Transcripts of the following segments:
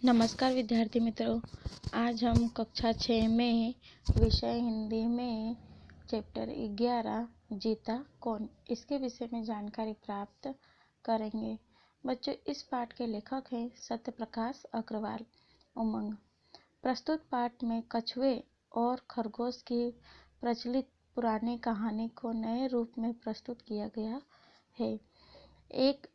नमस्कार विद्यार्थी मित्रों, आज हम कक्षा 6 में विषय हिंदी में चैप्टर 11 जीता कौन, इसके विषय में जानकारी प्राप्त करेंगे। बच्चों, इस पाठ के लेखक हैं सत्यप्रकाश अग्रवाल। उमंग। प्रस्तुत पाठ में कछुए और खरगोश की प्रचलित पुरानी कहानी को नए रूप में प्रस्तुत किया गया है। एक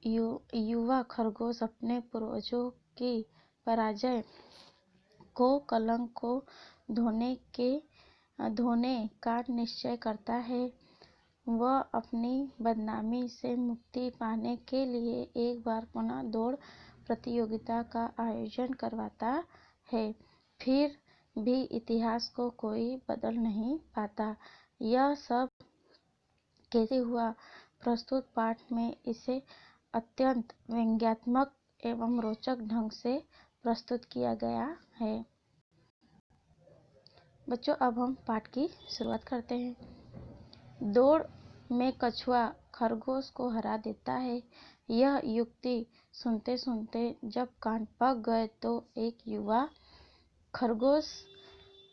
युवा खरगोश अपने पूर्वजों की पराजय को कलंक को धोने का निश्चय करता है। वह अपनी बदनामी से मुक्ति पाने के लिए एक बार पुनः दौड़ प्रतियोगिता का आयोजन करवाता है, फिर भी इतिहास को कोई बदल नहीं पाता। यह सब कैसे हुआ? प्रस्तुत पाठ में इसे अत्यंत व्यंग्यात्मक एवं रोचक ढंग से प्रस्तुत किया गया है। बच्चों, अब हम पाठ की शुरुआत करते हैं। दौड़ में कछुआ खरगोश को हरा देता है। यह युक्ति सुनते सुनते जब कान पक गए तो एक युवा खरगोश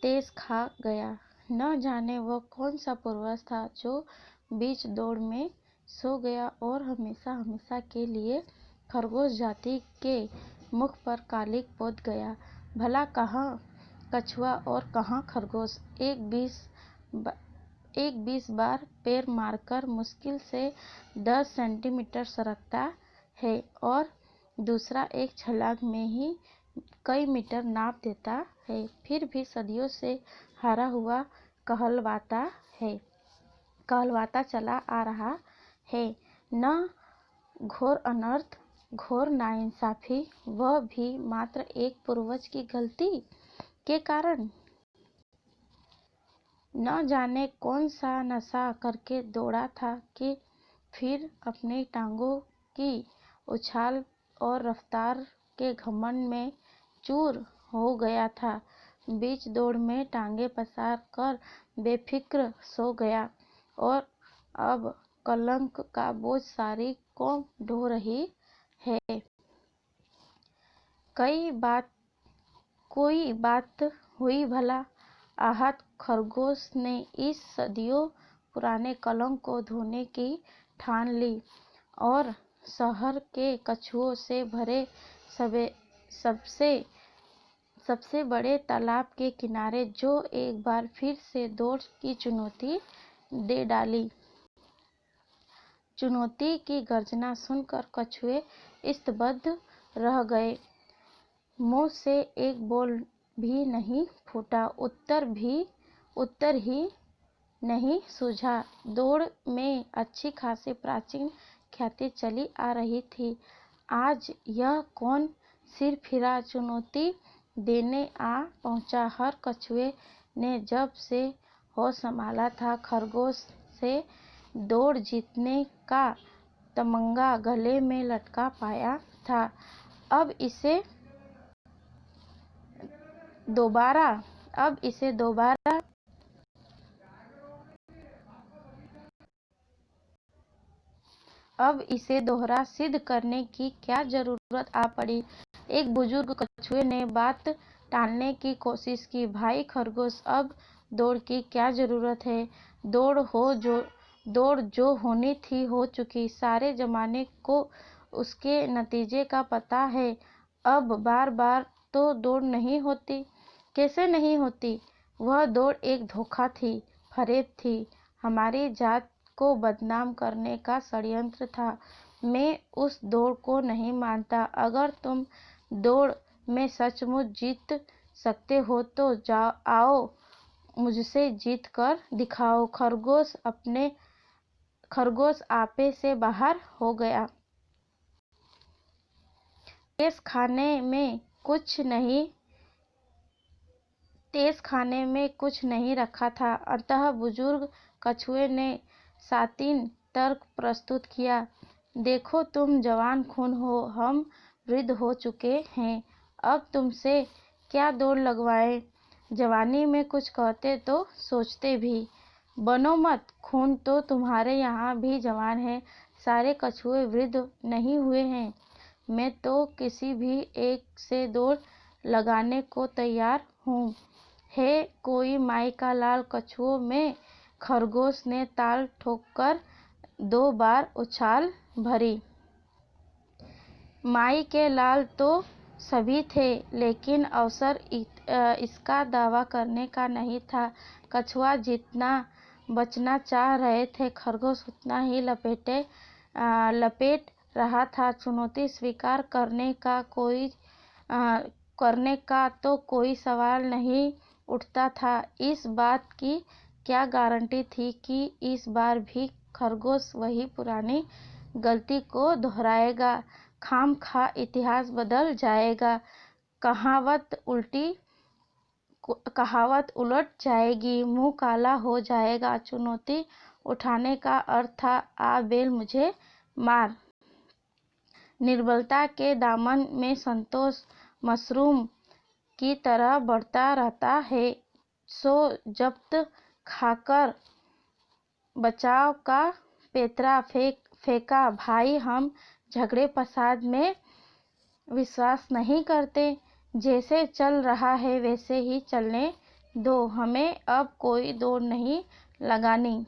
तेज खा गया। न जाने वह कौन सा पूर्वज था जो बीच दौड़ में सो गया और हमेशा हमेशा के लिए खरगोश जाति के मुख पर कालिक पोत गया। भला कहाँ कछुआ और कहाँ खरगोश? एक 20 बार पैर मारकर मुश्किल से 10 सेंटीमीटर सरकता है और दूसरा एक छलांग में ही कई मीटर नाप देता है, फिर भी सदियों से हारा हुआ कहलवाता चला आ रहा है। न घोर अनर्थ, घोर नाइंसाफी, वह भी मात्र एक पूर्वज की गलती के कारण। न जाने कौन सा नशा करके दौड़ा था कि फिर अपनी टांगों की उछाल और रफ्तार के घमंड में चूर हो गया था। बीच दौड़ में टांगे पसार कर बेफिक्र सो गया और अब कलंक का बोझ सारी कौम ढो रही है। कोई बात हुई भला? आहत खरगोश ने इस सदियों पुराने कलंक को धोने की ठान ली और शहर के कछुओं से भरे सबसे बड़े तालाब के किनारे जो एक बार फिर से दौड़ की चुनौती दे डाली। चुनौती की गर्जना सुनकर कछुए स्तब्ध रह गए। मुंह से एक बोल भी नहीं फूटा, उत्तर ही नहीं सूझा। दौड़ में अच्छी खासी प्राचीन ख्याति चली आ रही थी। आज यह कौन सिरफिरा चुनौती देने आ पहुंचा? हर कछुए ने जब से होश संभाला था खरगोश से दौड़ जीतने का तमंगा गले में लटका पाया था। अब इसे दोबारा सिद्ध करने की क्या जरूरत आ पड़ी? एक बुजुर्ग कछुए ने बात टालने की कोशिश की। भाई खरगोश, अब दौड़ की क्या जरूरत है? दौड़ जो होनी थी हो चुकी। सारे जमाने को उसके नतीजे का पता है। अब बार बार तो दौड़ नहीं होती। कैसे नहीं होती? वह दौड़ एक धोखा थी, फरेब थी, हमारी जात को बदनाम करने का षड्यंत्र था। मैं उस दौड़ को नहीं मानता। अगर तुम दौड़ में सचमुच जीत सकते हो तो आओ मुझसे जीत कर दिखाओ। खरगोश आपे से बाहर हो गया। तेज खाने में कुछ नहीं रखा था। अतः बुजुर्ग कछुए ने शातिर तर्क प्रस्तुत किया। देखो, तुम जवान खून हो, हम वृद्ध हो चुके हैं। अब तुमसे क्या दौड़ लगवाएं? जवानी में कुछ कहते तो सोचते भी। बनो मत, खून तो तुम्हारे यहाँ भी जवान है। सारे कछुए वृद्ध नहीं हुए हैं। मैं तो किसी भी एक से दौड़ लगाने को तैयार हूँ। हे कोई माई का लाल कछुओं में खरगोश ने ताल ठोककर 2 बार उछाल भरी। माई के लाल तो सभी थे, लेकिन अवसर इसका दावा करने का नहीं था। कछुआ जितना बचना चाह रहे थे, खरगोश उतना ही लपेट रहा था। चुनौती स्वीकार करने का तो कोई सवाल नहीं उठता था। इस बात की क्या गारंटी थी कि इस बार भी खरगोश वही पुरानी गलती को दोहराएगा, खामखा इतिहास बदल जाएगा, कहावत उलट जाएगी, मुंह काला हो जाएगा। चुनौती उठाने का अर्थ था, आ बेल मुझे मार। निर्बलता के दामन में संतोष मशरूम की तरह बढ़ता रहता है। सो जब्त खाकर बचाव का पेतरा फेंका। भाई, हम झगड़े फसाद में विश्वास नहीं करते। जैसे चल रहा है वैसे ही चलने दो, हमें अब कोई दौड़ नहीं लगानी।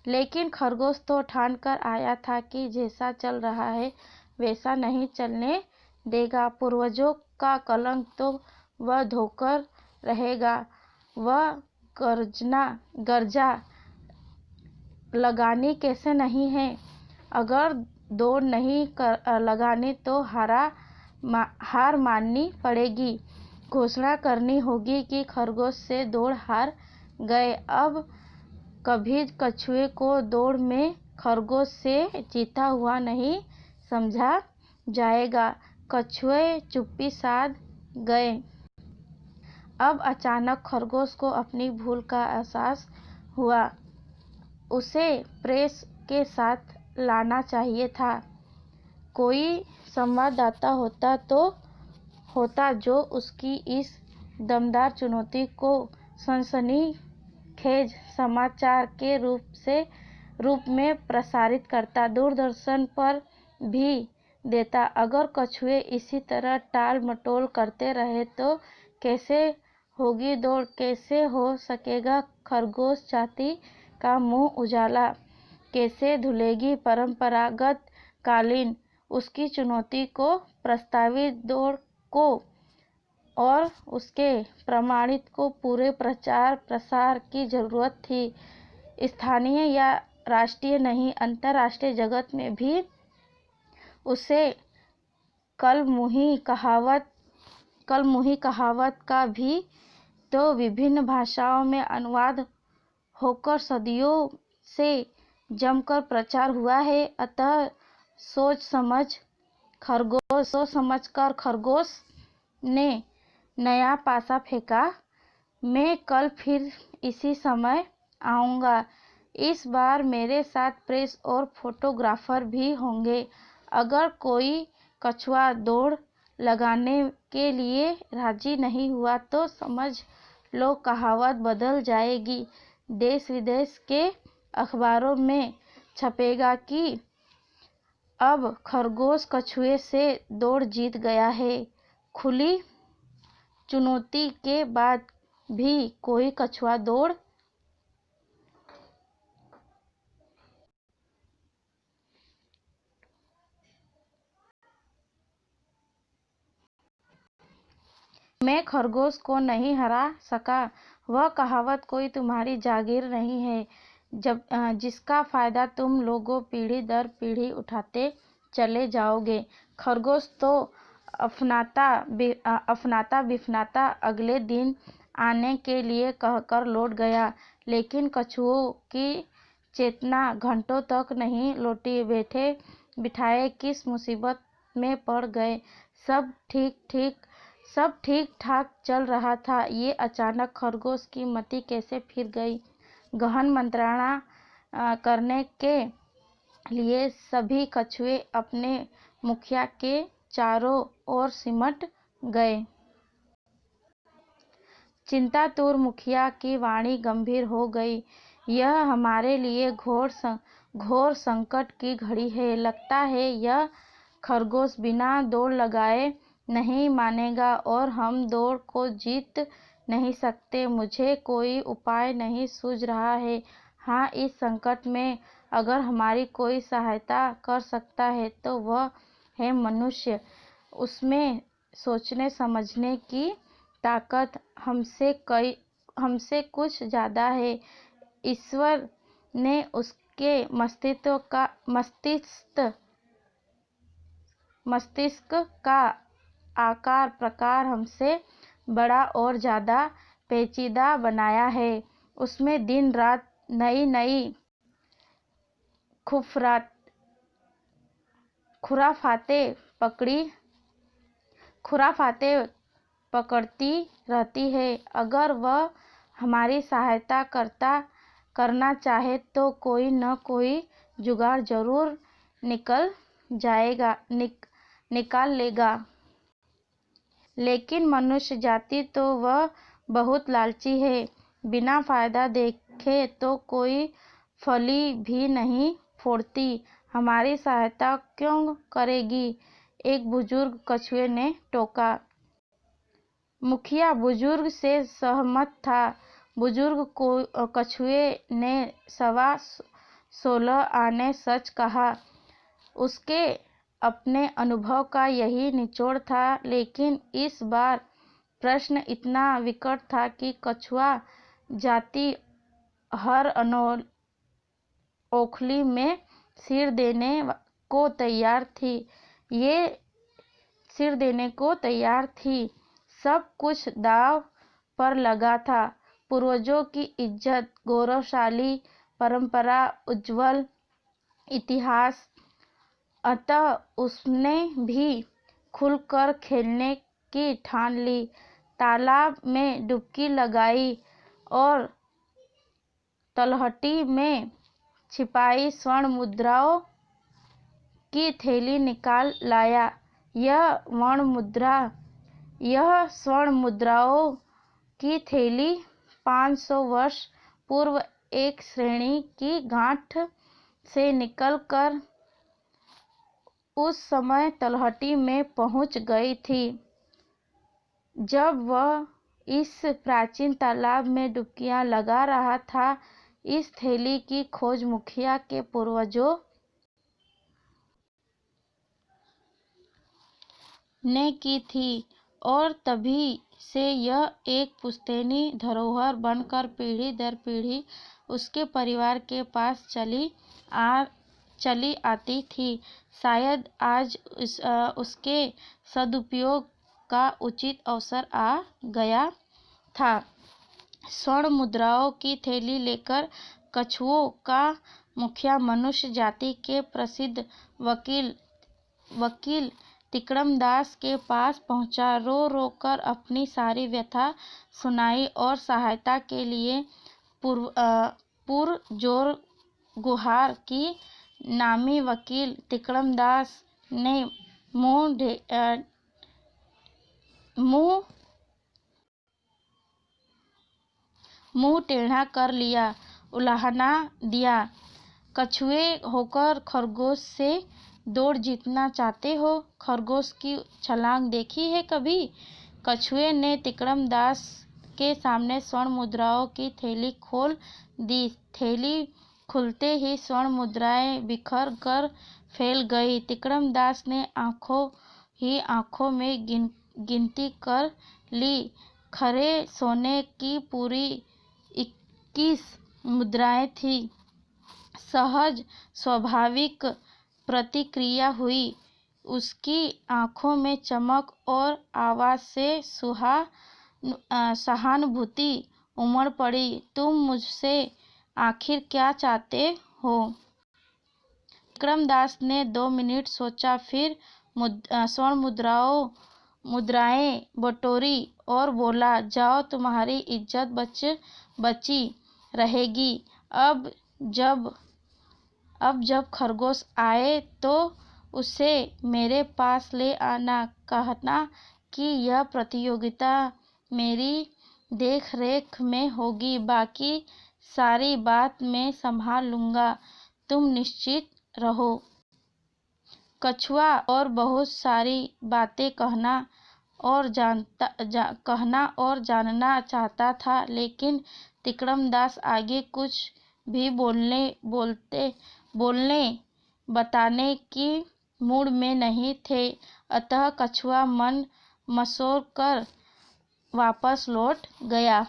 लेकिन खरगोश तो ठान कर आया था कि जैसा चल रहा है वैसा नहीं चलने देगा। पूर्वजों का कलंक तो वह धोकर रहेगा। वह गर्जा लगानी कैसे नहीं है। अगर दौड़ नहीं लगानी तो हार माननी पड़ेगी। घोषणा करनी होगी कि खरगोश से दौड़ हार गए। अब कभी कछुए को दौड़ में खरगोश से जीता हुआ नहीं समझा जाएगा। कछुए चुप्पी साध गए। अब अचानक खरगोश को अपनी भूल का एहसास हुआ। उसे प्रेस के साथ लाना चाहिए था। कोई संवाददाता होता जो उसकी इस दमदार चुनौती को सनसनीखेज समाचार के रूप में प्रसारित करता, दूरदर्शन पर भी देता। अगर कछुए इसी तरह टाल मटोल करते रहे तो कैसे होगी दौड़, कैसे हो सकेगा खरगोश जाति का मुंह उजाला, कैसे धुलेगी परंपरागत कालीन। उसकी चुनौती को, प्रस्तावित दौड़ को और उसके प्रमाणित को पूरे प्रचार प्रसार की जरूरत थी। स्थानीय या राष्ट्रीय नहीं, अंतर्राष्ट्रीय जगत में भी उसे कलमुही कहावत का भी तो विभिन्न भाषाओं में अनुवाद होकर सदियों से जमकर प्रचार हुआ है। अतः सोच समझकर खरगोश ने नया पासा फेंका। मैं कल फिर इसी समय आऊँगा। इस बार मेरे साथ प्रेस और फोटोग्राफर भी होंगे। अगर कोई कछुआ दौड़ लगाने के लिए राजी नहीं हुआ तो समझ लो कहावत बदल जाएगी। देश विदेश के अखबारों में छपेगा कि अब खरगोश कछुए से दौड़ जीत गया है। खुली चुनौती के बाद भी कोई कछुआ दौड़ मैं खरगोश को नहीं हरा सका। वह कहावत कोई तुम्हारी जागीर नहीं है जिसका फायदा तुम लोगों पीढ़ी दर पीढ़ी उठाते चले जाओगे। खरगोश तो अफनाता बिफनाता अगले दिन आने के लिए कहकर लौट गया, लेकिन कछुओं की चेतना घंटों तक नहीं लौटी। बैठे बिठाए किस मुसीबत में पड़ गए। सब ठीक ठाक चल रहा था। ये अचानक खरगोश की मति कैसे फिर गई। गहन मंत्रणा करने के लिए सभी कछुए अपने मुखिया के चारों ओर सिमट गए। चिंतातुर मुखिया की वाणी गंभीर हो गई। यह हमारे लिए घोर संकट की घड़ी है। लगता है यह खरगोश बिना दौड़ लगाए नहीं मानेगा और हम दौड़ को जीत नहीं सकते। मुझे कोई उपाय नहीं सूझ रहा है। हाँ, इस संकट में अगर हमारी कोई सहायता कर सकता है तो वह है मनुष्य। उसमें सोचने समझने की ताकत हमसे कुछ ज़्यादा है। ईश्वर ने उसके मस्तिष्क का आकार प्रकार हमसे बड़ा और ज़्यादा पेचीदा बनाया है। उसमें दिन रात नई नई खुराफातें पकड़ती रहती है। अगर वह हमारी सहायता करना चाहे तो कोई न कोई जुगाड़ जरूर निकाल लेगा। लेकिन मनुष्य जाति तो वह बहुत लालची है। बिना फायदा देखे तो कोई फली भी नहीं फोड़ती। हमारी सहायता क्यों करेगी? एक बुजुर्ग कछुए ने टोका। मुखिया बुजुर्ग से सहमत था। बुजुर्ग कछुए ने 16.25 आने सच कहा। उसके अपने अनुभव का यही निचोड़ था। लेकिन इस बार प्रश्न इतना विकट था कि कछुआ जाति हर ओखली में सिर देने को तैयार थी। सब कुछ दांव पर लगा था। पूर्वजों की इज्जत, गौरवशाली परंपरा, उज्जवल इतिहास। अतः उसने भी खुलकर खेलने की ठान ली। तालाब में डुबकी लगाई और तलहटी में छिपाई स्वर्ण मुद्राओं की थैली निकाल लाया। यह स्वर्ण मुद्राओं की थैली 500 वर्ष पूर्व एक श्रेणी की गांठ से निकलकर उस समय तलहटी में पहुंच गई थी जब वह इस प्राचीन तालाब में डुबकियां लगा रहा था। इस थैली की खोज मुखिया के पूर्वजों ने की थी और तभी से यह एक पुश्तैनी धरोहर बनकर पीढ़ी दर पीढ़ी उसके परिवार के पास चली आती थी। शायद आज उसके सदुपयोग का उचित अवसर आ गया था। स्वर्ण मुद्राओं की थैली लेकर कछुओं का मुखिया मनुष्य जाति के प्रसिद्ध वकील तिकड़मदास के पास पहुंचा। रो रो कर अपनी सारी व्यथा सुनाई और सहायता के लिए पुरजोर गुहार की। नामी वकील तिकड़मदास ने मुंह टेढ़ा कर लिया, उलाहना दिया। कछुए होकर खरगोश से दौड़ जीतना चाहते हो? खरगोश की छलांग देखी है कभी? कछुए ने तिकड़मदास के सामने स्वर्ण मुद्राओं की थैली खोल दी। थैली खुलते ही स्वर्ण मुद्राएं बिखर कर फैल गई। तिकड़मदास ने आंखों में गिनती कर ली। खरे सोने की पूरी 21 मुद्राएं थी। सहज स्वाभाविक प्रतिक्रिया हुई। उसकी आंखों में चमक और आवाज से सहानुभूति उमड़ पड़ी। तुम मुझसे आखिर क्या चाहते हो? तिकड़मदास ने 2 मिनट सोचा, फिर स्वर्ण मुद्राएं बटोरी और बोला, जाओ, तुम्हारी इज्जत बची रहेगी। अब जब खरगोश आए तो उसे मेरे पास ले आना। कहना कि यह प्रतियोगिता मेरी देखरेख में होगी। बाकी सारी बात मैं संभाल लूंगा, तुम निश्चित रहो। कछुआ और बहुत सारी बातें कहना और जानना चाहता था, लेकिन तिकड़मदास आगे कुछ भी बताने की मूड में नहीं थे। अतः कछुआ मन मसोर कर वापस लौट गया।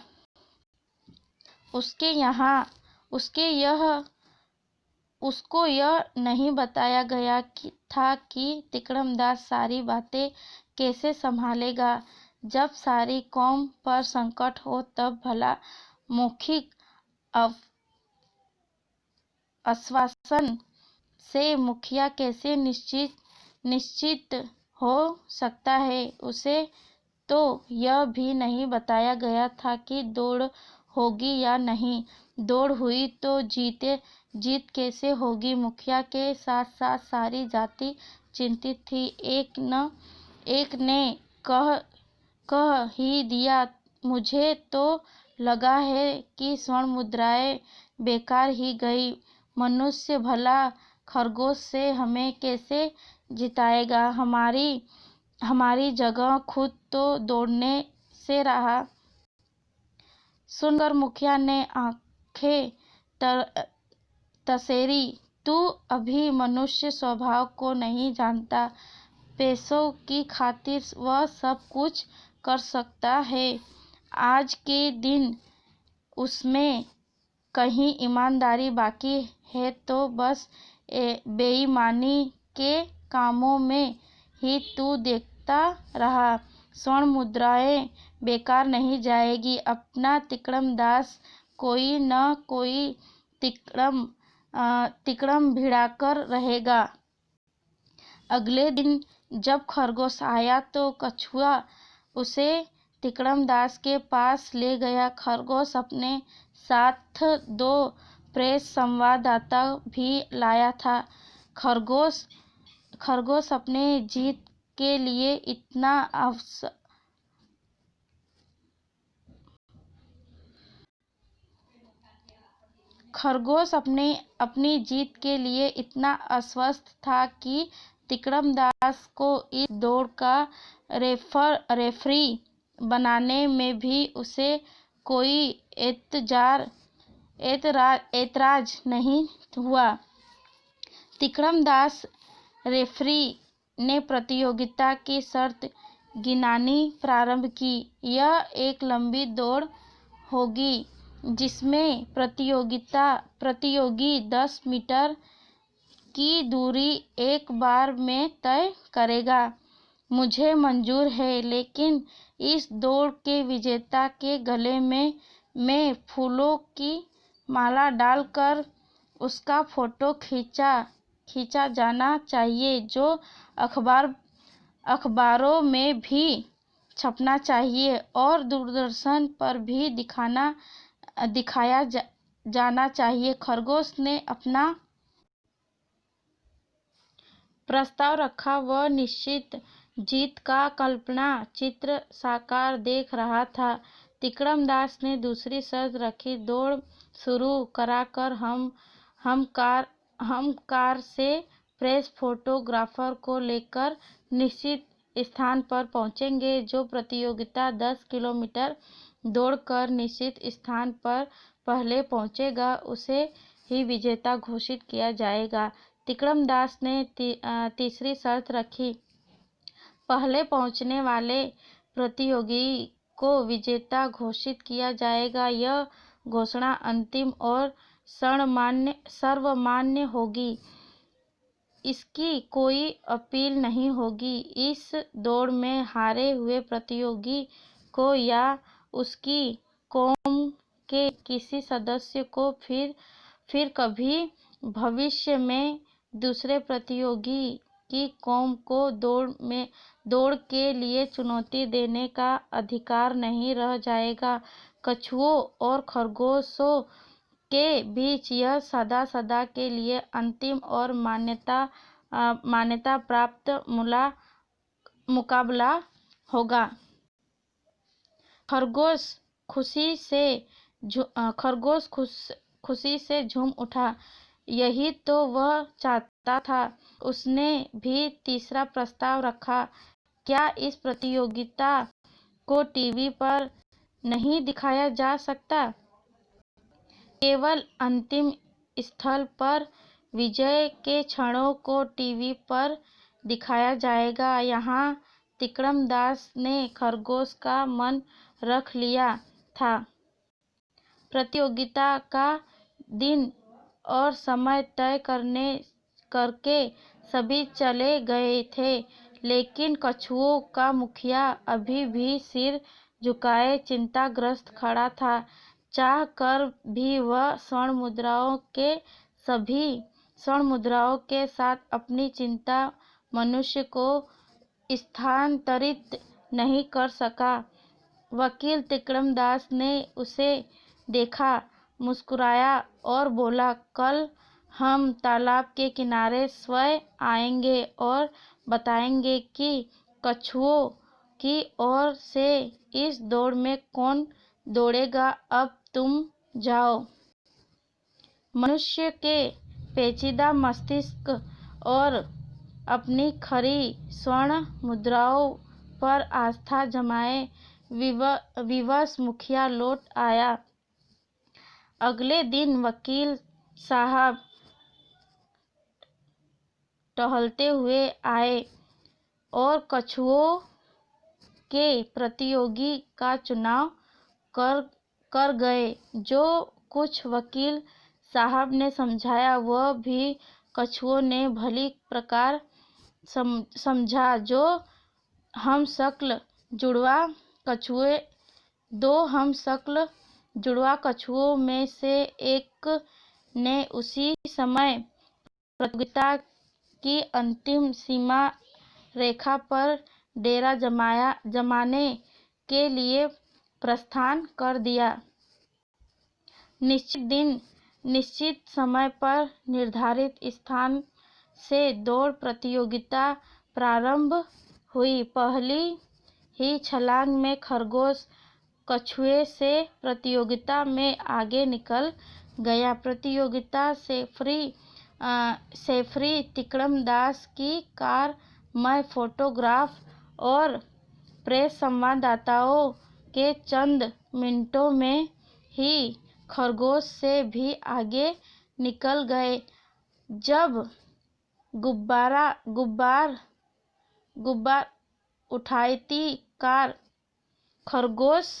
उसको यह नहीं बताया गया था कि तिकड़मदास सारी बातें कैसे संभालेगा। जब सारी कौम पर संकट हो तब भला मौखिक आश्वासन से मुखिया कैसे निश्चित हो सकता है। उसे तो यह भी नहीं बताया गया था कि दौड़ होगी या नहीं। दौड़ हुई तो जीत कैसे होगी। मुखिया के साथ साथ सारी जाति चिंतित थी। एक ने कह ही दिया, मुझे तो लगा है कि स्वर्ण मुद्राएं बेकार ही गई। मनुष्य भला खरगोश से हमें कैसे जिताएगा। हमारी जगह खुद तो दौड़ने से रहा। सुनकर मुखिया ने आंखें तसेरी। तू अभी मनुष्य स्वभाव को नहीं जानता। पैसों की खातिर वह सब कुछ कर सकता है। आज के दिन उसमें कहीं ईमानदारी बाकी है तो बस बेईमानी के कामों में ही तू देखता रहा। स्वर्ण मुद्राएं बेकार नहीं जाएगी। अपना तिकड़मदास कोई न कोई तिकड़म भिड़ाकर रहेगा। अगले दिन जब खरगोश आया तो कछुआ उसे तिकड़मदास के पास ले गया। खरगोश अपने साथ 2 प्रेस संवाददाता भी लाया था। खरगोश अपने जीत के लिए अपनी जीत के लिए इतना आश्वस्त था कि तिकड़मदास को इस दौड़ का रेफरी बनाने में भी उसे कोई ऐतराज नहीं हुआ। तिकड़मदास रेफरी ने प्रतियोगिता की शर्त गिनानी प्रारंभ की। यह एक लंबी दौड़ होगी जिसमें प्रतियोगी 10 मीटर की दूरी एक बार में तय करेगा। मुझे मंजूर है, लेकिन इस दौड़ के विजेता के गले में मैं फूलों की माला डालकर उसका फोटो खींचा जाना चाहिए, जो अखबारों में भी छपना चाहिए और दूरदर्शन पर भी दिखाया जाना चाहिए। खरगोश ने अपना प्रस्ताव रखा। वह निश्चित जीत का कल्पना चित्र साकार देख रहा था। तिकड़मदास ने दूसरी शर्त रखी, दौड़ शुरू कराकर हम कार से प्रेस फोटोग्राफर को लेकर निश्चित स्थान पर पहुंचेंगे। जो प्रतियोगिता 10 किलोमीटर दौड़कर निश्चित स्थान पर पहले पहुंचेगा उसे ही विजेता घोषित किया जाएगा। तिकड़मदास ने तीसरी शर्त रखी, पहले पहुंचने वाले प्रतियोगी को विजेता घोषित किया जाएगा। यह घोषणा अंतिम और सर्वमान्य होगी। इसकी कोई अपील नहीं होगी। इस दौड़ में हारे हुए प्रतियोगी को या उसकी कौम के किसी सदस्य को फिर कभी भविष्य में दूसरे प्रतियोगी की कौम को दौड़ के लिए चुनौती देने का अधिकार नहीं रह जाएगा। कछुओं और खरगोशों के बीच यह सदा के लिए अंतिम और मान्यता प्राप्त मुकाबला होगा। खरगोश खुशी से झूम उठा। यही तो वह चाहता सकता था। उसने भी तीसरा प्रस्ताव रखा, क्या इस प्रतियोगिता को टीवी पर नहीं दिखाया जा सकता? केवल अंतिम स्थल पर विजय के क्षणों को टीवी पर दिखाया जाएगा। यहाँ तिकड़मदास ने खरगोश का मन रख लिया था। प्रतियोगिता का दिन और समय तय करके सभी चले गए थे, लेकिन कछुओं का मुखिया अभी भी सिर झुकाए चिंताग्रस्त खड़ा था। चाह कर भी वह स्वर्ण मुद्राओं के साथ अपनी चिंता मनुष्य को स्थानांतरित नहीं कर सका। वकील तिकड़मदास ने उसे देखा, मुस्कुराया और बोला, कल हम तालाब के किनारे स्वयं आएंगे और बताएंगे कि कछुओं की ओर से इस दौड़ में कौन दौड़ेगा। अब तुम जाओ। मनुष्य के पेचीदा मस्तिष्क और अपनी खरी स्वर्ण मुद्राओं पर आस्था जमाए विवश मुखिया लौट आया। अगले दिन वकील साहब टहलते हुए आए और कछुओं के प्रतियोगी का चुनाव कर गए। जो कुछ वकील साहब ने समझाया वह भी कछुओं ने भली प्रकार समझा। दो हमशक्ल जुड़वा कछुओं में से एक ने उसी समय प्रतियोगिता की अंतिम सीमा रेखा पर डेरा जमाने के लिए प्रस्थान कर दिया। निश्चित दिन, निश्चित समय पर निर्धारित स्थान से दौड़ प्रतियोगिता प्रारंभ हुई। पहली ही छलांग में खरगोश कछुए से प्रतियोगिता में आगे निकल गया। प्रतियोगिता सेफ्री तिकड़मदास की कार में फोटोग्राफ और प्रेस संवाददाताओं के चंद मिनटों में ही खरगोश से भी आगे निकल गए। जब गुब्बार उठाती कार खरगोश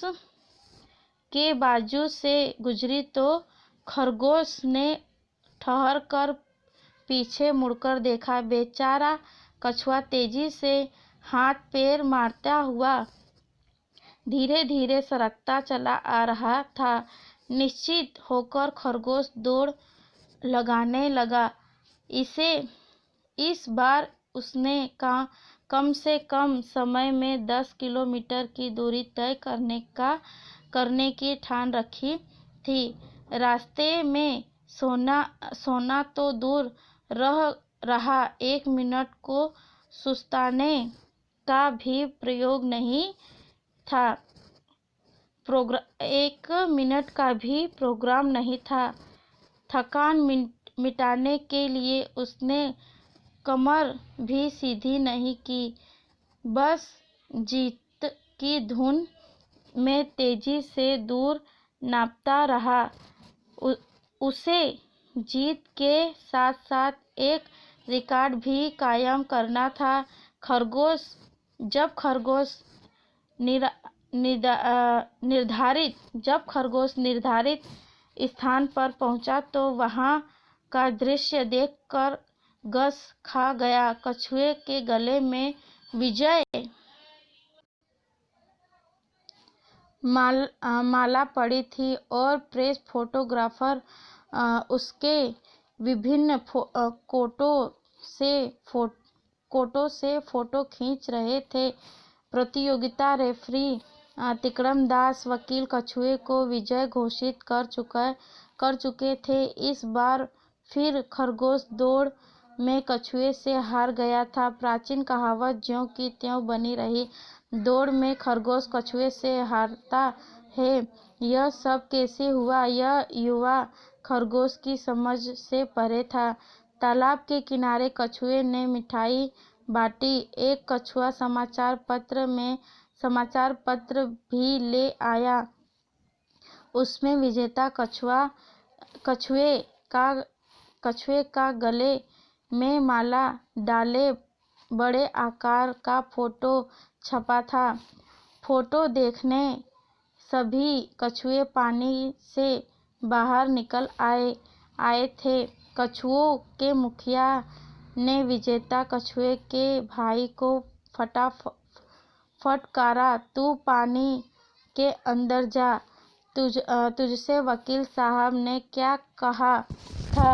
के बाजू से गुजरी तो खरगोश ने ठहर कर पीछे मुड़कर देखा। बेचारा कछुआ तेजी से हाथ पैर मारता हुआ धीरे धीरे सरकता चला आ रहा था। निश्चिंत होकर खरगोश दौड़ लगाने लगा। इस बार उसने कम से कम समय में 10 किलोमीटर की दूरी तय करने की ठान रखी थी। रास्ते में सोना तो दूर रहा, 1 मिनट को सुस्ताने का भी प्रयोग नहीं था। 1 मिनट का भी प्रोग्राम नहीं था। थकान मिटाने के लिए उसने कमर भी सीधी नहीं की, बस जीत की धुन में तेजी से दूर नापता रहा। उसे जीत के साथ साथ एक रिकॉर्ड भी कायम करना था। जब खरगोश निर्धारित स्थान पर पहुंचा तो वहां का दृश्य देखकर गश खा गया। कछुए के गले में विजय माला पड़ी थी और प्रेस फोटोग्राफर उसके विभिन्न कोटों से फोटो खींच रहे थे। प्रतियोगिता रेफरी तिकड़मदास वकील कछुए को विजय घोषित कर चुके थे। इस बार फिर खरगोश दौड़ में कछुए से हार गया था। प्राचीन कहावत ज्यों की त्यों बनी रही। दौड़ में खरगोश कछुए से हारता है, यह सब कैसे हुआ? यह युवा खरगोश की समझ से परे था। तालाब के किनारे कछुए ने मिठाई बांटी। एक कछुआ समाचार पत्र भी ले आया। उसमें विजेता कछुए का गले में माला डाले बड़े आकार का फोटो छपा था। फोटो देखने सभी कछुए पानी से बाहर निकल आए थे। कछुओं के मुखिया ने विजेता कछुए के भाई को फटकारा, तू पानी के अंदर जा, तुझसे वकील साहब ने क्या कहा था,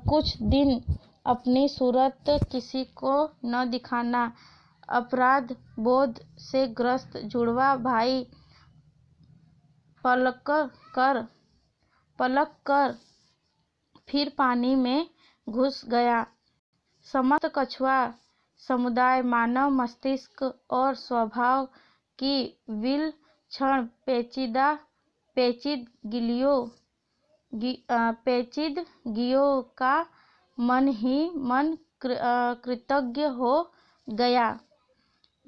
कुछ दिन अपनी सूरत किसी को न दिखाना। अपराध बोध से ग्रस्त जुड़वा भाई पलक कर फिर पानी में घुस गया। समस्त कछुआ समुदाय मानव मस्तिष्क और स्वभाव की विलक्षण पेचीदगियों का मन ही मन कृतज्ञ हो गया।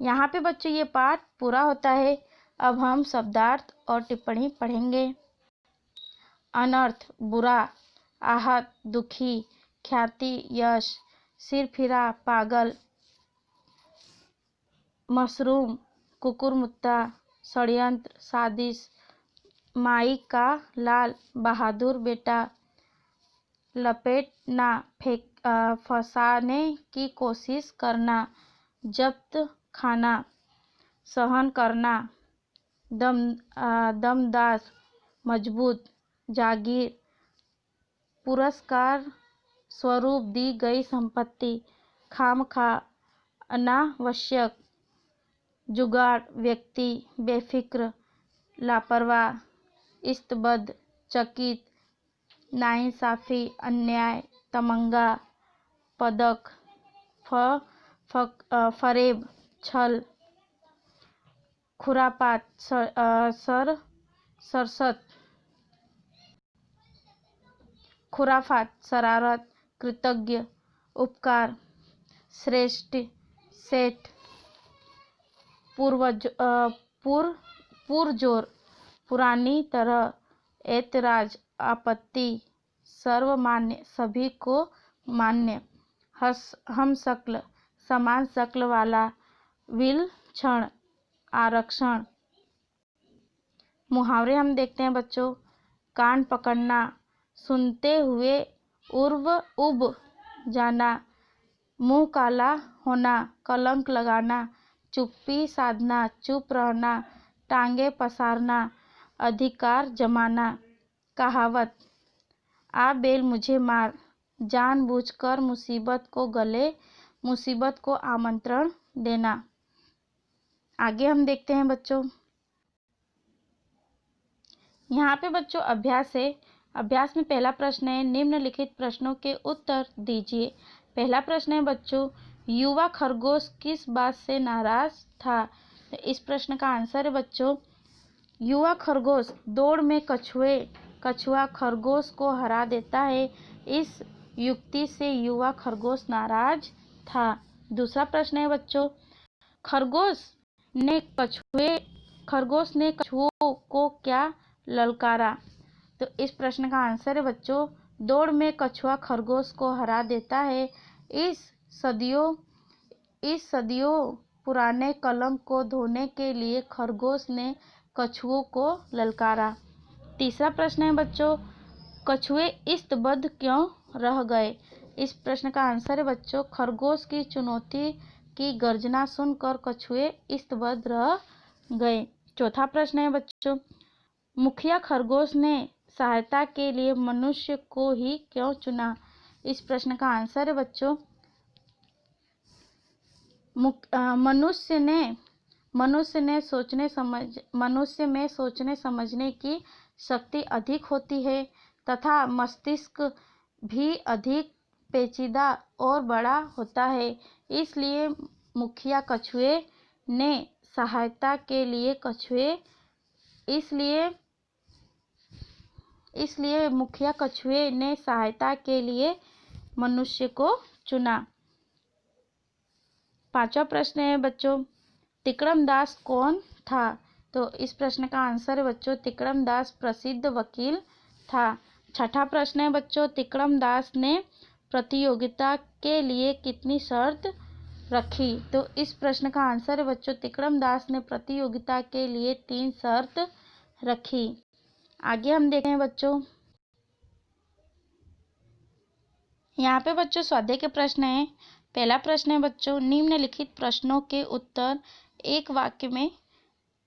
यहाँ पे बच्चों ये पाठ पूरा होता है। अब हम शब्दार्थ और टिप्पणी पढ़ेंगे। अनर्थ बुरा, आहत दुखी, ख्याति यश, सिरफिरा पागल, मशरूम कुकुरमुत्ता, षड्यंत्र साजिश, माई का लाल बहादुर बेटा, लपेटना फंसाने की कोशिश करना, जब्त खाना, सहन करना, दमदार मजबूत, जागीर, पुरस्कार स्वरूप दी गई संपत्ति, खामखा अनावश्यक, जुगाड़ व्यक्ति, बेफिक्र, लापरवाह, इस्तबद्ध, चकित, नाइंसाफी, अन्याय, तमंगा, पदक, फरेब, छल, खुरापात, खुराफात, शरारत, कृतज्ञ, उपकार, श्रेष्ठ, सेठ, पुरजोर, पुरानी तरह, ऐतराज, आपत्ति, सर्वमान्य, सभी को मान्य, हमशक्ल, समान शक्ल वाला, विलक्षण, आरक्षण। मुहावरे हम देखते हैं बच्चों। कान पकड़ना, सुनते हुए उब जाना, मुंह काला होना, कलंक लगाना, चुप्पी साधना, चुप रहना, टांगे पसारना, अधिकार जमाना। कहावत, आ बेल मुझे मार, जानबूझकर मुसीबत को आमंत्रण देना। आगे हम देखते हैं बच्चों। यहाँ पे बच्चों अभ्यास है। अभ्यास में पहला प्रश्न है, निम्नलिखित प्रश्नों के उत्तर दीजिए। पहला प्रश्न है बच्चों, युवा खरगोश किस बात से नाराज था? तो इस प्रश्न का आंसर है बच्चों, युवा खरगोश दौड़ में कछुआ खरगोश को हरा देता है, इस युक्ति से युवा खरगोश नाराज था। दूसरा प्रश्न है बच्चों, खरगोश ने कछुओं को क्या ललकारा? तो इस प्रश्न का आंसर है बच्चों, दौड़ में कछुआ खरगोश को हरा देता है, इस सदियों पुराने कलंक को धोने के लिए खरगोश ने कछुओं को ललकारा। तीसरा प्रश्न है बच्चों, कछुए इस्तबद्ध क्यों रह गए? इस प्रश्न का आंसर है बच्चों, खरगोश की चुनौती की गर्जना सुनकर कछुए इस्तबद्ध रह गए। चौथा प्रश्न है बच्चों, मुखिया खरगोश ने सहायता के लिए मनुष्य को ही क्यों चुना? इस प्रश्न का आंसर है बच्चों, मनुष्य में सोचने समझने की शक्ति अधिक होती है तथा मस्तिष्क भी अधिक पेचीदा और बड़ा होता है। इसलिए मुखिया कछुए ने सहायता के लिए मनुष्य को चुना। पांचवा प्रश्न है बच्चों, तिकड़मदास कौन था? तो इस प्रश्न का आंसर है बच्चों, तिकड़मदास प्रसिद्ध वकील था। छठा प्रश्न है बच्चों, तिकड़मदास ने प्रतियोगिता के लिए कितनी शर्त रखी? तो इस प्रश्न का आंसर है बच्चों, तिकड़मदास ने प्रतियोगिता के लिए 3 शर्त रखी। आगे हम देखते हैं बच्चों, यहाँ पे बच्चों स्वाध्याय के प्रश्न है। पहला प्रश्न है बच्चों, निम्नलिखित प्रश्नों के उत्तर एक वाक्य में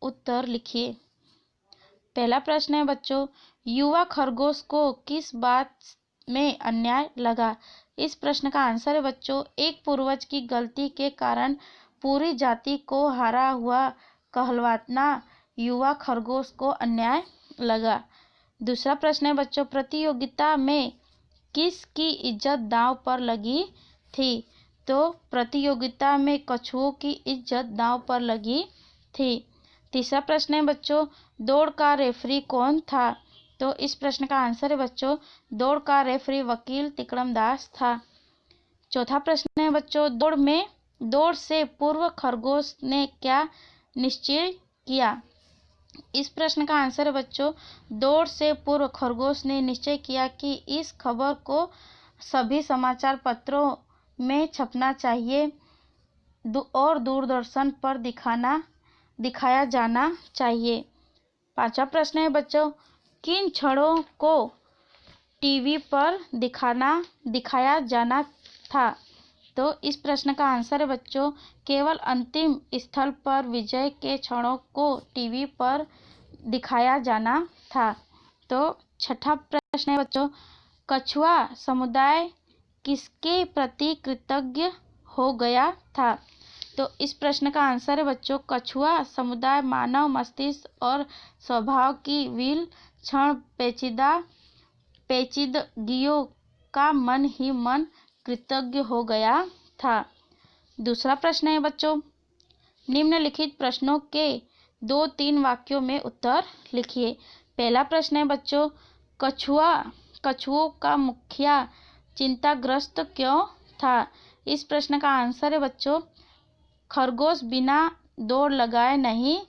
उत्तर लिखिए। पहला प्रश्न है बच्चों, युवा खरगोश को किस बात में अन्याय लगा? इस प्रश्न का आंसर है बच्चों, एक पूर्वज की गलती के कारण पूरी जाति को हारा हुआ कहलवाना युवा खरगोश को अन्याय लगा। दूसरा प्रश्न है बच्चों, प्रतियोगिता में किसकी इज्जत दांव पर लगी थी? तो प्रतियोगिता में कछुओं की इज्जत दांव पर लगी थी। तीसरा प्रश्न है बच्चों, दौड़ का रेफरी कौन था? तो इस प्रश्न का आंसर है बच्चों, दौड़ का रेफरी वकील तिकड़मदास था। चौथा प्रश्न है बच्चों, दौड़ से पूर्व खरगोश ने क्या निश्चय किया? इस प्रश्न का आंसर है बच्चों, दौड़ से पूर्व खरगोश ने निश्चय किया कि इस खबर को सभी समाचार पत्रों में छपना चाहिए और दूरदर्शन पर दिखाया जाना चाहिए। पांचवा प्रश्न है बच्चों, किन क्षणों को टीवी पर दिखाया जाना था? तो इस प्रश्न का आंसर है बच्चों, केवल अंतिम स्थल पर विजय के क्षणों को टीवी पर दिखाया जाना था। तो छठा प्रश्न है बच्चों, कछुआ समुदाय किसके प्रति कृतज्ञ हो गया था? तो इस प्रश्न का आंसर है बच्चों, कछुआ समुदाय मानव मस्तिष्क और स्वभाव की विलक्षण पेचीदगियों का मन ही मन कृतज्ञ हो गया था। दूसरा प्रश्न है बच्चों, निम्नलिखित प्रश्नों के 2-3 वाक्यों में उत्तर लिखिए। पहला प्रश्न है बच्चों, कछुओं का मुखिया चिंताग्रस्त क्यों था? इस प्रश्न का आंसर है बच्चों, खरगोश बिना दौड़ लगाए नहीं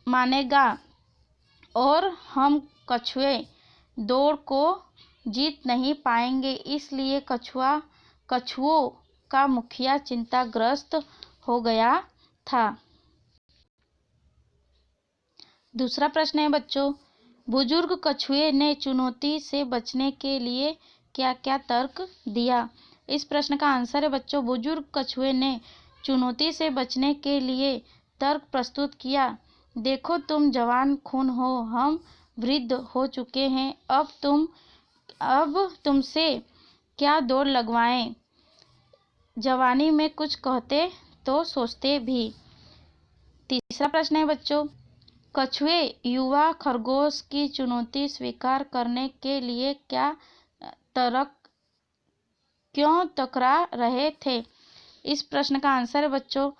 मानेगा और हम कछुए दौड़ को जीत नहीं पाएंगे, इसलिए कछुओं का मुखिया चिंताग्रस्त हो गया था। दूसरा प्रश्न है बच्चों, बुजुर्ग कछुए ने चुनौती से बचने के लिए क्या क्या तर्क दिया? इस प्रश्न का आंसर है बच्चों, बुजुर्ग कछुए ने चुनौती से बचने के लिए तर्क प्रस्तुत किया। देखो तुम जवान खून हो, हम वृद्ध हो चुके हैं, अब तुमसे क्या दौड़ लगवाएं? जवानी में कुछ कहते तो सोचते भी। तीसरा प्रश्न है बच्चों, कछुए युवा खरगोश की चुनौती स्वीकार करने के लिए क्यों टकरा रहे थे? इस प्रश्न का आंसर है बच्चों,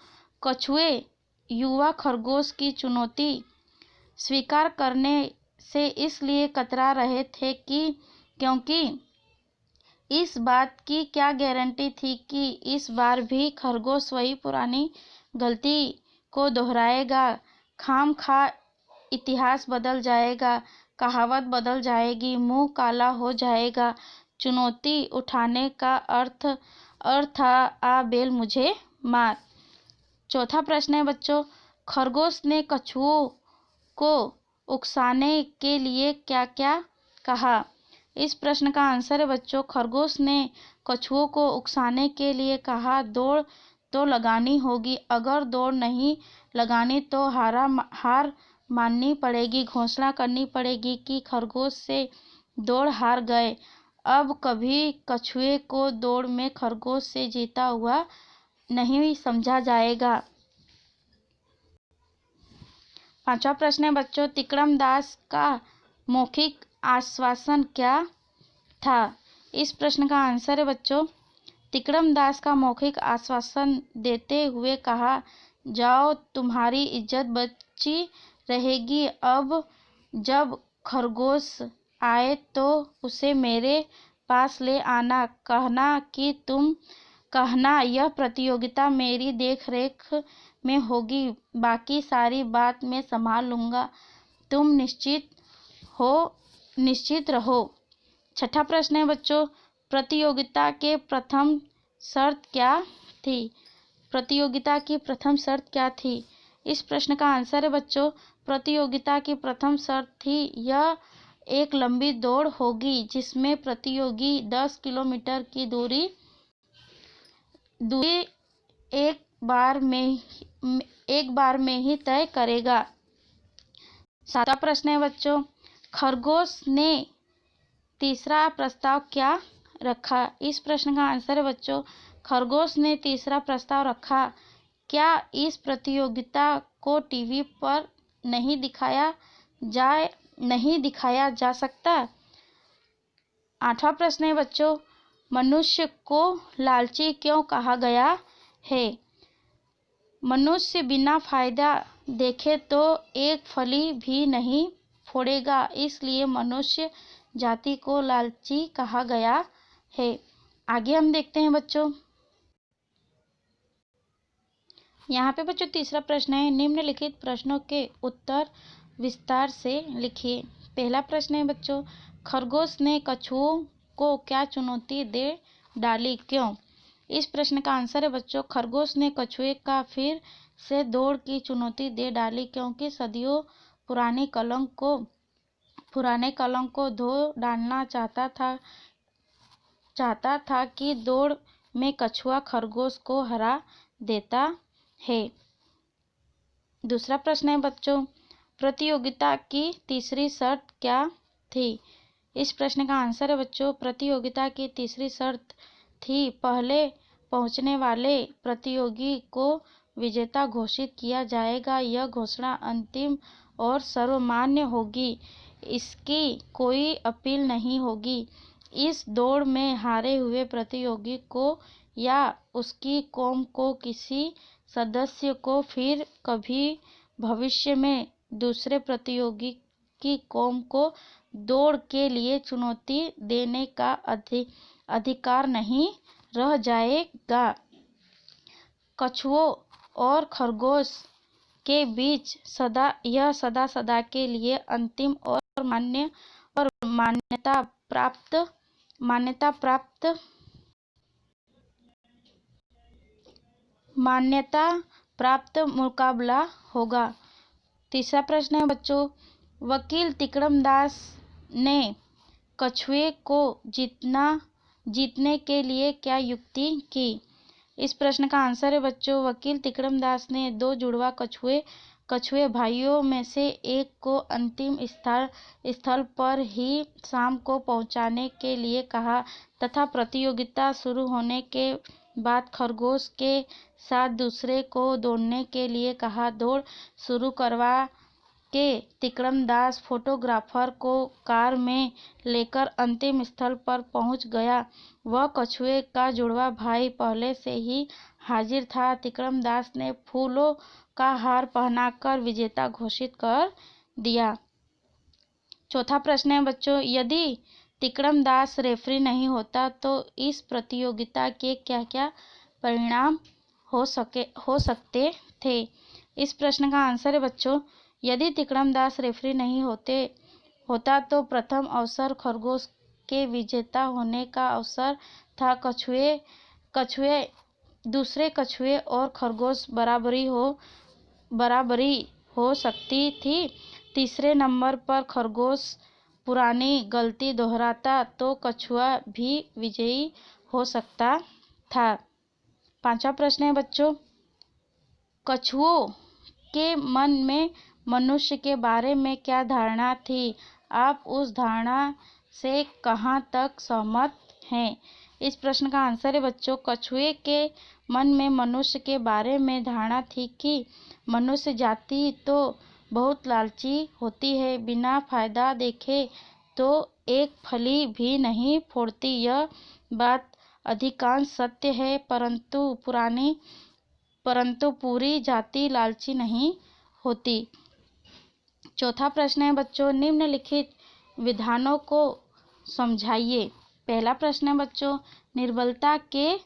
कछुए युवा खरगोश की चुनौती स्वीकार करने से इसलिए कतरा रहे थे क्योंकि इस बात की क्या गारंटी थी कि इस बार भी खरगोश वही पुरानी गलती को दोहराएगा। खामखा इतिहास बदल जाएगा, कहावत बदल जाएगी, मुंह काला हो जाएगा। चुनौती उठाने का अर्थ था आ बेल मुझे मार। चौथा प्रश्न है बच्चों, खरगोश ने कछुओं को उकसाने के लिए क्या क्या कहा? इस प्रश्न का आंसर है बच्चों, खरगोश ने कछुओं को उकसाने के लिए कहा, दौड़ तो लगानी होगी, अगर दौड़ नहीं लगानी तो हार माननी पड़ेगी, घोषणा करनी पड़ेगी कि खरगोश से दौड़ हार गए। अब कभी कछुए को दौड़ में खरगोश से जीता हुआ नहीं समझा जाएगा। पांचवा प्रश्न है बच्चों, तिकड़मदास का मौखिक आश्वासन क्या था? इस प्रश्न का आंसर है बच्चों, तिकड़मदास का मौखिक आश्वासन देते हुए कहा, जाओ तुम्हारी इज्जत बची रहेगी, अब जब खरगोश आए तो उसे मेरे पास ले आना, कहना यह प्रतियोगिता मेरी देखरेख में होगी, बाकी सारी बात मैं संभाल लूँगा, तुम निश्चित रहो। छठा प्रश्न है बच्चों, प्रतियोगिता के प्रथम शर्त क्या थी? प्रतियोगिता की प्रथम शर्त क्या थी? इस प्रश्न का आंसर है बच्चों, प्रतियोगिता की प्रथम शर्त थी यह एक लंबी दौड़ होगी जिसमें प्रतियोगी 10 किलोमीटर की दूरी एक बार में ही तय करेगा। सातवां प्रश्न है बच्चों, खरगोश ने तीसरा प्रस्ताव क्या रखा? इस प्रश्न का आंसर है बच्चों, खरगोश ने तीसरा प्रस्ताव रखा, क्या इस प्रतियोगिता को टीवी पर नहीं दिखाया जा सकता? आठवां प्रश्न है बच्चों, मनुष्य को लालची क्यों कहा गया है? मनुष्य बिना फायदा देखे तो एक फली भी नहीं फोड़ेगा, इसलिए मनुष्य जाति को लालची कहा गया है। आगे हम देखते हैं बच्चों, यहाँ पे बच्चों तीसरा प्रश्न है, निम्नलिखित प्रश्नों के उत्तर विस्तार से लिखिए। पहला प्रश्न है बच्चों, खरगोश ने कछुओं को क्या चुनौती दे डाली, क्यों? इस प्रश्न का आंसर है बच्चों, खरगोश ने कछुए का फिर से दौड़ की चुनौती दे डाली क्योंकि सदियों पुराने कलंक को धो डालना चाहता था कि दौड़ में कछुआ खरगोश को हरा देता है। दूसरा प्रश्न है बच्चों, प्रतियोगिता की तीसरी शर्त क्या थी? इस प्रश्न का आंसर है बच्चों, प्रतियोगिता की तीसरी शर्त थी पहले पहुंचने वाले प्रतियोगी को विजेता घोषित किया जाएगा, यह घोषणा अंतिम और सर्वमान्य होगी, इसकी कोई अपील नहीं होगी। इस दौड़ में हारे हुए प्रतियोगी को या उसकी कौम को किसी सदस्य को फिर कभी भविष्य में दूसरे प्रतियोगी की कौम को दौड़ के लिए चुनौती देने का अधिकार नहीं रह जाएगा। कछुओं और खरगोश के बीच सदा के लिए अंतिम और मान्यता प्राप्त मुकाबला होगा। तीसरा प्रश्न है बच्चों, वकील तिकड़मदास ने कछुए को जीतने के लिए क्या युक्ति की? इस प्रश्न का आंसर है बच्चों, वकील तिकड़मदास ने दो जुड़वा कछुए भाइयों में से एक को अंतिम स्थल पर ही शाम को पहुंचाने के लिए कहा तथा प्रतियोगिता शुरू होने के बाद खरगोश के साथ दूसरे को दौड़ने के लिए कहा। दौड़ शुरू करवा के तिकड़मदास फोटोग्राफर को कार में लेकर अंतिम स्थल पर पहुंच गया। वह कछुए का जुड़वा भाई पहले से ही हाजिर था। तिकड़मदास ने फूलों का हार पहनाकर विजेता घोषित कर दिया। चौथा प्रश्न है बच्चों, यदि तिकड़मदास रेफरी नहीं होता तो इस प्रतियोगिता के क्या क्या परिणाम हो सकते थे? इस प्रश्न का आंसर है बच्चों, यदि तिकड़मदास रेफरी नहीं होता तो प्रथम अवसर खरगोश के विजेता होने का अवसर था। कछुए दूसरे कछुए और खरगोश बराबरी हो सकती थी। तीसरे नंबर पर खरगोश पुरानी गलती दोहराता तो कछुआ भी विजयी हो सकता था। पांचवा प्रश्न है बच्चों, कछुओं के मन में मनुष्य के बारे में क्या धारणा थी? आप उस धारणा से कहाँ तक सहमत हैं? इस प्रश्न का आंसर है बच्चों, कछुए के मन में मनुष्य के बारे में धारणा थी कि मनुष्य जाति तो बहुत लालची होती है, बिना फायदा देखे तो एक फली भी नहीं फोड़ती। यह बात अधिकांश सत्य है, परंतु पूरी जाति लालची नहीं होती। चौथा प्रश्न है बच्चों, निम्नलिखित विधानों को समझाइए। पहला प्रश्न है बच्चों, निर्बलता के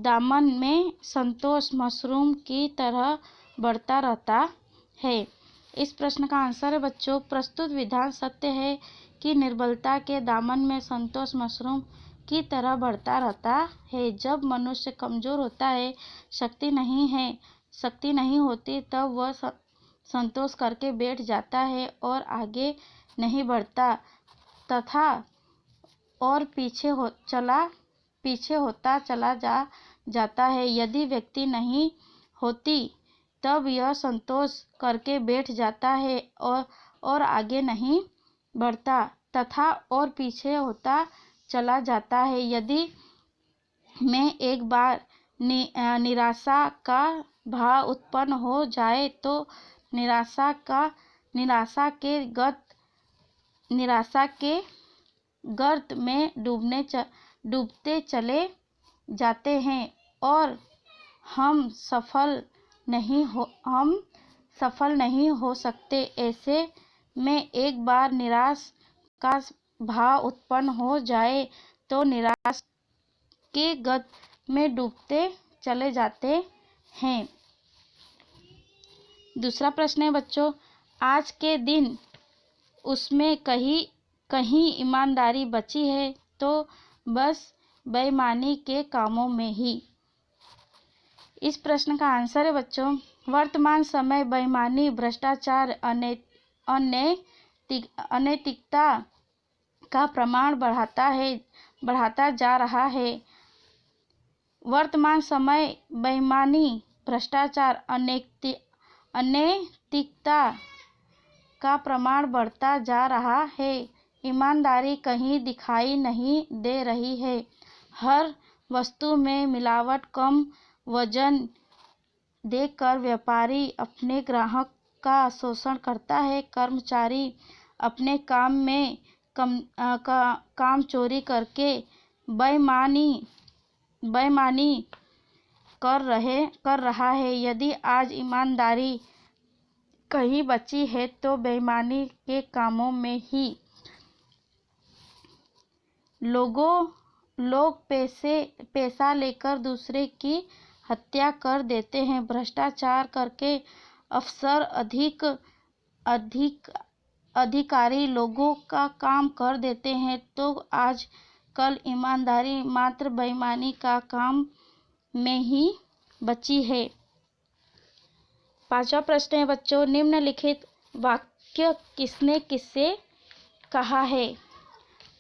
दामन में संतोष मशरूम की तरह बढ़ता रहता है। इस प्रश्न का आंसर है बच्चों, प्रस्तुत विधान सत्य है कि निर्बलता के दामन में संतोष मशरूम की तरह बढ़ता रहता है। जब मनुष्य कमजोर होता है, शक्ति नहीं होती, तब वह संतोष करके बैठ जाता है और आगे नहीं बढ़ता तथा और पीछे होता चला जाता है। यदि व्यक्ति नहीं होती, तब यह संतोष करके बैठ जाता है और आगे नहीं बढ़ता तथा और पीछे होता चला जाता है। यदि में एक बार निराशा का भाव उत्पन्न हो जाए तो निराशा के गर्त में डूबते चले जाते हैं और हम सफल नहीं हो सकते। ऐसे में एक बार निराश का भाव उत्पन्न हो जाए तो निराश के गर्त में डूबते चले जाते हैं। दूसरा प्रश्न है बच्चों, आज के दिन उसमें कहीं ईमानदारी बची है तो बस बेईमानी के कामों में ही। इस प्रश्न का आंसर है बच्चों, वर्तमान समय बेईमानी, भ्रष्टाचार, अनैतिकता का प्रमाण बढ़ाता जा रहा है। वर्तमान समय बेईमानी, भ्रष्टाचार, अनैतिकता का प्रमाण बढ़ता जा रहा है। ईमानदारी कहीं दिखाई नहीं दे रही है। हर वस्तु में मिलावट, कम वजन देकर व्यापारी अपने ग्राहक का शोषण करता है। कर्मचारी अपने काम में काम चोरी करके बेईमानी कर रहा है। यदि आज ईमानदारी कहीं बची है तो बेईमानी के कामों में ही। लोग पैसा लेकर दूसरे की हत्या कर देते हैं। भ्रष्टाचार करके अफसर अधिकारी लोगों का काम कर देते हैं। तो आज कल ईमानदारी मात्र बेईमानी का काम में ही बची है। पांचवा प्रश्न है बच्चों, निम्नलिखित वाक्य किसने किससे कहा है।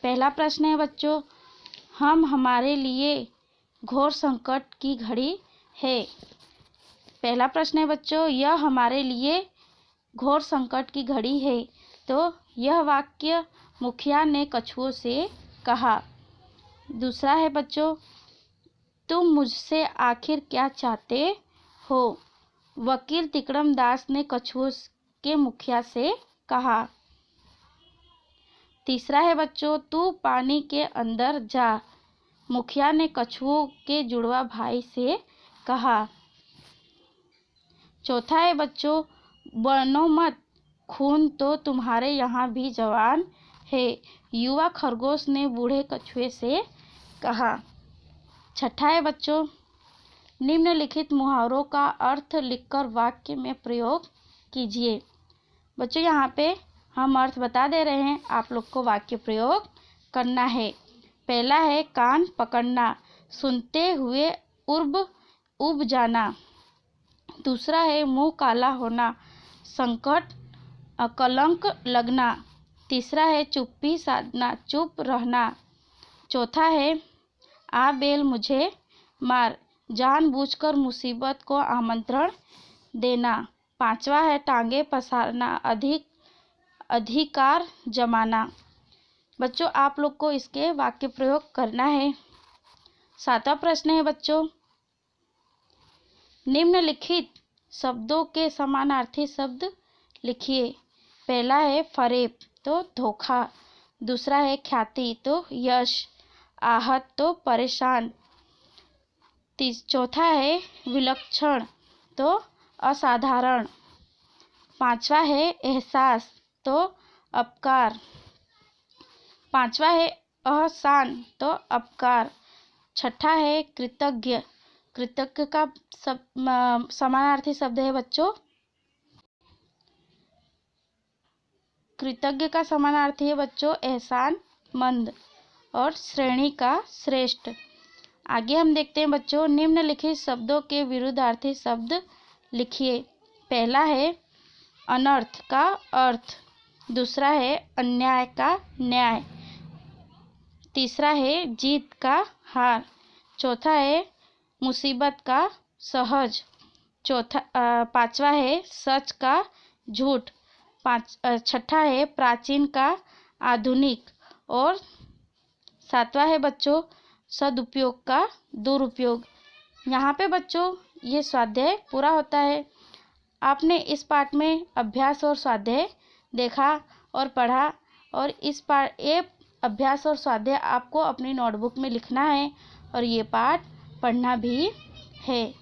पहला प्रश्न है बच्चों, हमारे लिए घोर संकट की घड़ी है। पहला प्रश्न है बच्चों, यह हमारे लिए घोर संकट की घड़ी है। तो यह वाक्य मुखिया ने कछुओं से कहा। दूसरा है बच्चों, तुम मुझसे आखिर क्या चाहते हो, वकील तिकड़म दास ने कछुओं के मुखिया से कहा। तीसरा है बच्चों, तू पानी के अंदर जा, मुखिया ने कछुओं के जुड़वा भाई से कहा। चौथा है बच्चों, बनो मत, खून तो तुम्हारे यहाँ भी जवान है, युवा खरगोश ने बूढ़े कछुए से कहा। छठा है बच्चों, निम्नलिखित मुहावरों का अर्थ लिखकर वाक्य में प्रयोग कीजिए। बच्चों यहाँ पे हम अर्थ बता दे रहे हैं, आप लोग को वाक्य प्रयोग करना है। पहला है कान पकड़ना, सुनते हुए उब जाना। दूसरा है मुंह काला होना, संकट कलंक लगना। तीसरा है चुप्पी साधना, चुप रहना। चौथा है आ बेल मुझे मार, जानबूझकर मुसीबत को आमंत्रण देना। पांचवा है टांगे पसारना, अधिकार जमाना। बच्चों आप लोग को इसके वाक्य प्रयोग करना है। सातवां प्रश्न है बच्चों, निम्नलिखित शब्दों के समानार्थी शब्द लिखिए। पहला है फरेब तो धोखा, दूसरा है ख्याति तो यश, आहत तो परेशान। चौथा है विलक्षण तो असाधारण। पांचवा है एहसास तो अपकार। पांचवा है एहसान तो अपकार। छठा है कृतज्ञ। कृतज्ञ का समानार्थी शब्द है बच्चों, कृतज्ञ का समानार्थी है बच्चों एहसान मंद और श्रेणी का श्रेष्ठ। आगे हम देखते हैं बच्चों, निम्नलिखित शब्दों के विरुद्धार्थी शब्द लिखिए। पहला है अनर्थ का अर्थ, दूसरा है अन्याय का न्याय, तीसरा है जीत का हार, चौथा है मुसीबत का सहज, पांचवा है सच का झूठ, छठा है प्राचीन का आधुनिक और सातवां है बच्चों सदुपयोग का दुरुपयोग। यहाँ पे बच्चों ये स्वाध्याय पूरा होता है। आपने इस पाठ में अभ्यास और स्वाध्याय देखा और पढ़ा, और इस पाठ ये अभ्यास और स्वाध्याय आपको अपनी नोटबुक में लिखना है और ये पाठ पढ़ना भी है।